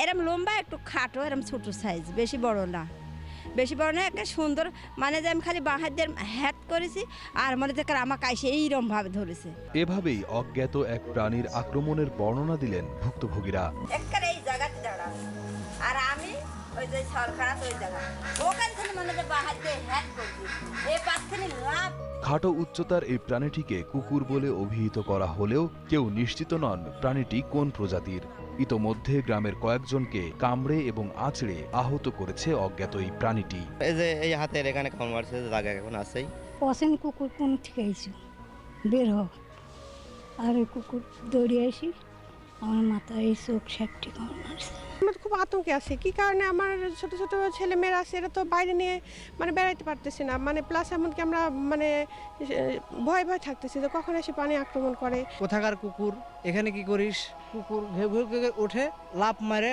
এরম লম্বা একটু খাটো, এরম ছোট সাইজ, বেশি বড় না। বেশি বড় না, একটা সুন্দর, মানে যে আমি খালি বাঁ হাত দিয়ে হ্যাট করেছি আর মনে হচ্ছে আমাকে আইসে এইরকম ভাবে ধরেছে। এভাবেই অজ্ঞাত এক প্রাণীর আক্রমণের বর্ণনা দিলেন ভুক্তভোগীরা। একেবারে এই জায়গাতে দাঁড়া আর আমি ওই যে সরকার ওই জায়গা ওখান থেকে মনে হচ্ছে বাঁ হাত দিয়ে হ্যাট করছি, এই পাচ্ছেনি লাভ। খাটো উচ্চতার এই প্রাণীটিকে কুকুর বলে অভিহিত করা হলেও কেউ নিশ্চিত নন প্রাণীটি কোন প্রজাতির। ইতোমধ্যে গ্রামের কয়েকজনকে কামড়ে এবং আঁচড়ে আহত করেছে অজ্ঞাত এই প্রাণীটি। এই যে এই হাতের এখানে কামড় মারছে, জায়গা এখন আছেই। পছন্দ কুকুর কোন থেকে আইছো বের হ, আর ওই কুকুর দৌড়ে আসি আমার মাথায় এই চোখ 60টি কামড় মারছে। আমার খুব আতঙ্কে আছে, কি কারণে আমার ছোট ছোট ছেলে মেয়েরা আছে, এরা তো বাইরে নিয়ে মানে বেড়াইতে পারতেছে না, মানে প্লাস এমনকি আমরা মানে ভয় ভয় থাকতেছি যে কখন এসে পানি আক্রমণ করে। কোথাকার কুকুর, এখানে কি করিস? কুকুর ঘেউ ঘেউ করে ওঠে, লাফ মারে